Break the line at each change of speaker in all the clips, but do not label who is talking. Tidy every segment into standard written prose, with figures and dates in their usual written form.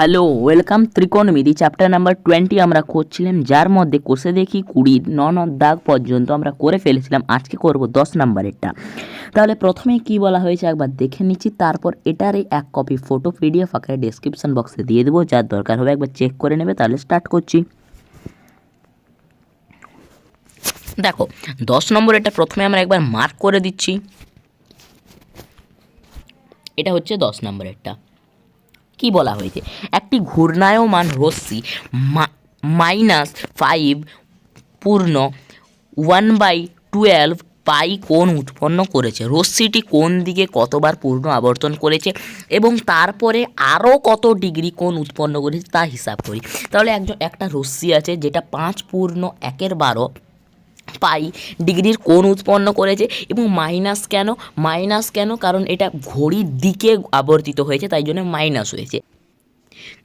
Hello, welcome ত্রিকোণমিতি chapter number 20 আমরা করছিলাম, যার মধ্যে কোষে দেখি 20 দাগ পর্যন্ত আমরা করে ফেলেছিলাম। আজকে করব 10 নাম্বারেরটা। তাহলে প্রথমে কি বলা হয়েছে একবার দেখে নিচ্ছি, তারপর এটারই এক কপি ফটো পিডিএফ আকারে ডেসক্রিপশন বক্সে দিয়ে দেবো, যার দরকার হবে একবার চেক করে নেবে। তাহলে স্টার্ট করছি। দেখো 10 নম্বরেরটা প্রথমে আমরা একবার মার্ক করে দিচ্ছি। এটা হচ্ছে 10 নম্বরেরটা। কি বলা হয়েছে, একটি ঘূর্ণায়মান রশ্মি -5 পূর্ণ 1/12 পাই কোণ উৎপন্ন করেছে। রশ্মিটি কোন দিকে কতবার পূর্ণ আবর্তন করেছে এবং তারপরে আরও কত ডিগ্রি কোণ উৎপন্ন করেছে তা হিসাব করি। তাহলে একটা রশ্মি আছে যেটা 5/12 পাই ডিগ্রির কোণ উৎপন্ন করেছে এবং মাইনাস কেন কারণ এটা ঘড়ির দিকে আবর্তিত হয়েছে, তাই জন্য মাইনাস হয়েছে।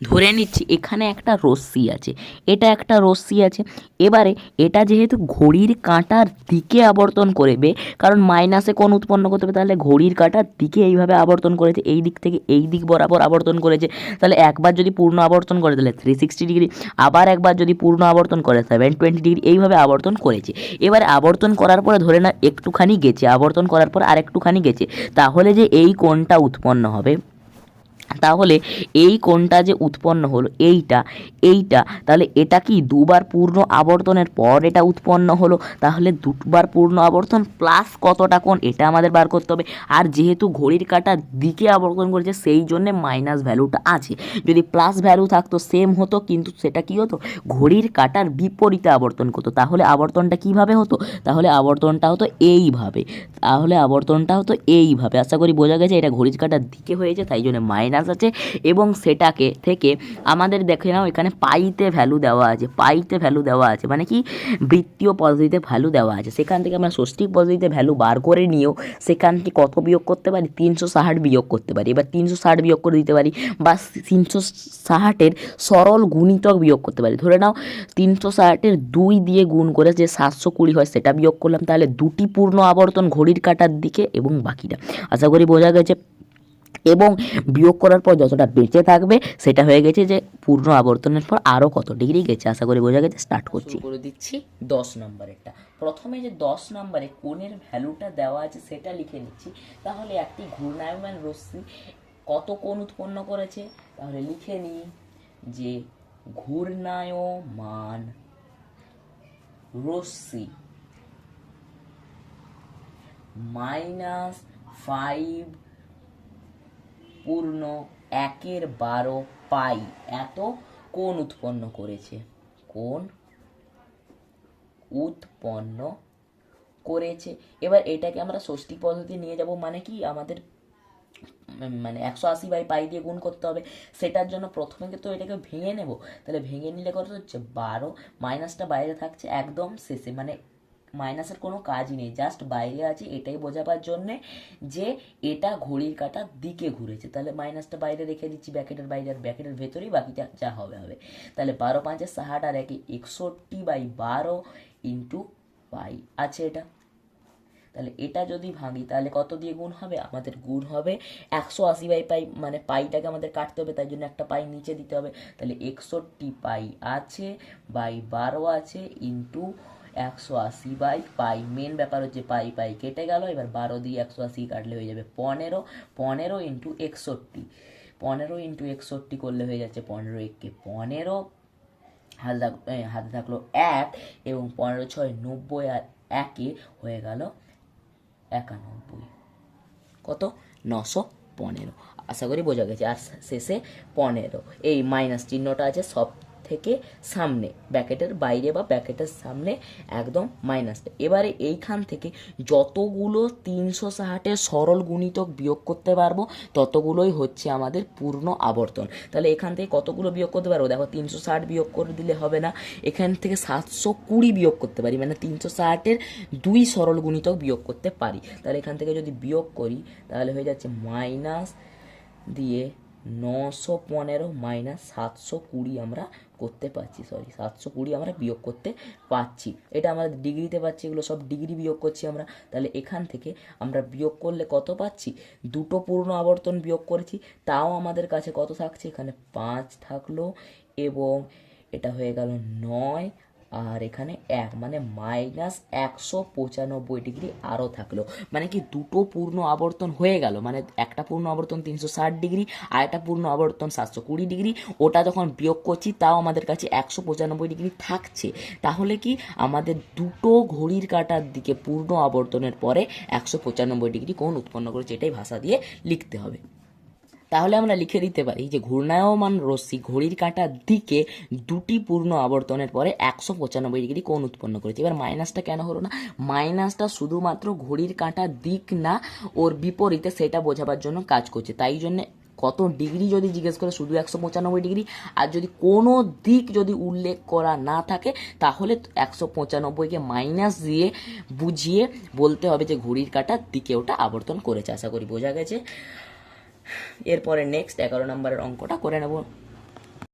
ধরে নিচ্ছি এখানে একটা রশ্মি আছে, এটা একটা রশ্মি আছে। এবারে এটা যেহেতু ঘড়ির কাঁটার দিকে আবর্তন করবে, কারণ মাইনাসে কোণ উৎপন্ন করতে হবে, তাহলে ঘড়ির কাঁটার দিকে এইভাবে আবর্তন করেছে, এই দিক থেকে এই দিক বরাবর আবর্তন করেছে। তাহলে একবার যদি পূর্ণ আবর্তন করে তাহলে 360 ডিগ্রি, আবার একবার যদি পূর্ণ আবর্তন করে 720 ডিগ্রি, এইভাবে আবর্তন করেছে। এবারে আবর্তন করার পরে ধরে না একটুখানি গেছে, আবর্তন করার পর আর একটুখানি গেছে, তাহলে যে এই কোণটা উৎপন্ন হবে, তাহলে এই কোণটা যে উৎপন্ন হলো এইটা তাহলে এটা কি দুবার পূর্ণ আবর্তনের পর এটা উৎপন্ন হলো, তাহলে দুবার পূর্ণ আবর্তন প্লাস কতটা কোণ এটা আমাদের বার করতে হবে। আর যেহেতু ঘড়ির কাঁটার দিকে আবর্তন করেছে সেই জন্যে মাইনাস ভ্যালুটা আছে। যদি প্লাস ভ্যালু থাকতো সেম হতো, কিন্তু সেটা কি হতো, ঘড়ির কাঁটার বিপরীতে আবর্তন করতো। তাহলে আবর্তনটা কিভাবে হতো, তাহলে আবর্তনটা হতো এইভাবে। আশা করি বোঝা গেছে। এটা ঘড়ির কাঁটার দিকে হয়েছে, তাই জন্য মাইনাস আছে। এবং সেটাকে থেকে আমাদের দেখে নাও এখানে পাইতে ভ্যালু দেওয়া আছে, মানে কি বৃত্তীয় পদ্ধতিতে ভ্যালু দেওয়া আছে। সেখান থেকে আমরা ষষ্ঠিক পদ্ধতিতে ভ্যালু বার করে নিয়েও সেখান থেকে কত বিয়োগ করতে পারি, 360 বিয়োগ করতে পারি। এবার 360 বিয়োগ করে দিতে পারি, বা 360-এর সরল গুণিতক বিয়োগ করতে পারি। ধরে নাও 360-এর 2 দিয়ে গুণ করে যে 720 হয় সেটা বিয়োগ করলাম, তাহলে দুটি পূর্ণ আবর্তন ঘড়ির কাঁটার দিকে এবং বাকিটা। আশা করি বোঝা গেছে। এবং বিয়োগ করার পর যতটা বেঁচে থাকবে সেটা হয়ে গেছে যে পূর্ণ আবর্তনের পর আরও কত ডিগ্রি গেছে। আশা করি বোঝা গেছে। স্টার্ট করছি, করে দিচ্ছি 10 নম্বরেরটা। প্রথমে যে 10 নম্বরে কোণের ভ্যালুটা দেওয়া আছে সেটা লিখে নিচ্ছি। তাহলে একটি ঘূর্ণায়মান রশ্মি কত কোণ উৎপন্ন করেছে, তাহলে লিখে নিই যে ঘূর্ণায়মান রশ্মি -5 পূর্ণ 1/12 পাই এত কোণ উৎপন্ন করেছে। এবার এটাকে আমরা ষষ্ঠী পদ্ধতি নিয়ে যাব, মানে কি আমাদের 180/পাই দিয়ে গুণ করতে হবে। সেটার জন্য প্রথমে তো এটাকে ভেঙে নেব। তাহলে ভেঙে নিলে কত হচ্ছে 12, মাইনাসটা বাইরে থাকছে একদম শেষে, মানে মাইনাসের কোনো কাজই নেই, জাস্ট বাইরে আছে এটাই বোঝাবার জন্যে যে এটা ঘড়ির কাঁটার দিকে ঘুরেছে। তাহলে মাইনাসটা বাইরে রেখে দিচ্ছি ব্র্যাকেটের বাইরে, আর ব্র্যাকেটের ভেতরেই বাকিটা যা হবে। তাহলে 12×5=60 আর 61/12 ইন্টু পাই আছে এটা। তাহলে এটা যদি ভাঙি তাহলে কত দিয়ে গুণ হবে, আমাদের গুণ হবে 180/পাই, মানে পাইটাকে আমাদের কাটতে হবে, তাই জন্য একটা পাই নিচে দিতে হবে। তাহলে 61 পাই আছে বাই 12 আছে ইন্টু 180/পাই। মেন ব্যাপার হচ্ছে পাই কেটে গেল। এবার 12 দিয়ে 180 কাটলে হয়ে যাবে 15, 15 ইন্টু 61, 15 ইন্টু 61 করলে হয়ে যাচ্ছে 15 একে 15, হাতে থাকলো 1 এবং 15×6 90 আর 1 হয়ে গেল 91, কত 915। আশা করি বোঝা গেছে। আর শেষে 15, এই মাইনাস চিহ্নটা আছে সব থেকে সামনে, ব্র্যাকেটের বাইরে বা ব্র্যাকেটের সামনে একদম মাইনাসটা। এবারে এইখান থেকে যতগুলো 360-এর সরল গুণিতক বিয়োগ করতে পারবো ততগুলোই হচ্ছে আমাদের পূর্ণ আবর্তন। তাহলে এখান থেকে কতগুলো বিয়োগ করতে পারবো, দেখো 360 বিয়োগ করে দিলে হবে না, এখান থেকে 720 বিয়োগ করতে পারি, মানে 360-এর 2 সরল গুণিতক বিয়োগ করতে পারি। তাহলে এখান থেকে যদি বিয়োগ করি তাহলে হয়ে যাচ্ছে মাইনাস দিয়ে 915 মাইনাস 720 আমরা করতে পারছি, 720 আমরা বিয়োগ করতে পারছি। এটা আমরা ডিগ্রিতে পাচ্ছি, এগুলো সব ডিগ্রি বিয়োগ করছি আমরা। তাহলে এখান থেকে আমরা বিয়োগ করলে কত পাচ্ছি, দুটো পূর্ণ আবর্তন বিয়োগ করেছি, তাও আমাদের কাছে কত থাকছে, এখানে 5 থাকলো এবং এটা হয়ে গেল 9 আর এখানে 1, মানে মাইনাস 195 ডিগ্রি আরও থাকলো। মানে কি দুটো পূর্ণ আবর্তন হয়ে গেল, মানে একটা পূর্ণ আবর্তন 360 ডিগ্রি আর একটা পূর্ণ আবর্তন 720 ডিগ্রি। ওটা যখন বিয়োগ করছি তাও আমাদের কাছে 195 ডিগ্রি থাকছে। তাহলে কি আমাদের দুটো ঘড়ির কাঁটার দিকে পূর্ণ আবর্তনের পরে 195 ডিগ্রি কোণ উৎপন্ন করেছে, এটাই ভাষা দিয়ে লিখতে হবে। তাহলে আমরা লিখে দিতে পারি যে ঘূর্ণায়মান রশ্মি ঘড়ির কাঁটার দিকে দুটি পূর্ণ আবর্তনের পরে 195 ডিগ্রি কোণ উৎপন্ন করেছে। এবার মাইনাসটা কেন হলো না, মাইনাসটা শুধুমাত্র ঘড়ির কাঁটার দিক না, ওর বিপরীতে সেটা বোঝাবার জন্য কাজ করছে। তাই জন্য কত ডিগ্রি যদি জিজ্ঞেস করে শুধু 195 ডিগ্রি, আর যদি কোনো দিক যদি উল্লেখ করা না থাকে তাহলে 195কে মাইনাস দিয়ে বুঝিয়ে বলতে হবে যে ঘড়ির কাঁটার দিকে ওটা আবর্তন করেছে। আশা করি বোঝা গেছে। এরপরে নেক্সট 11 নম্বরের অঙ্কটা করে নেব।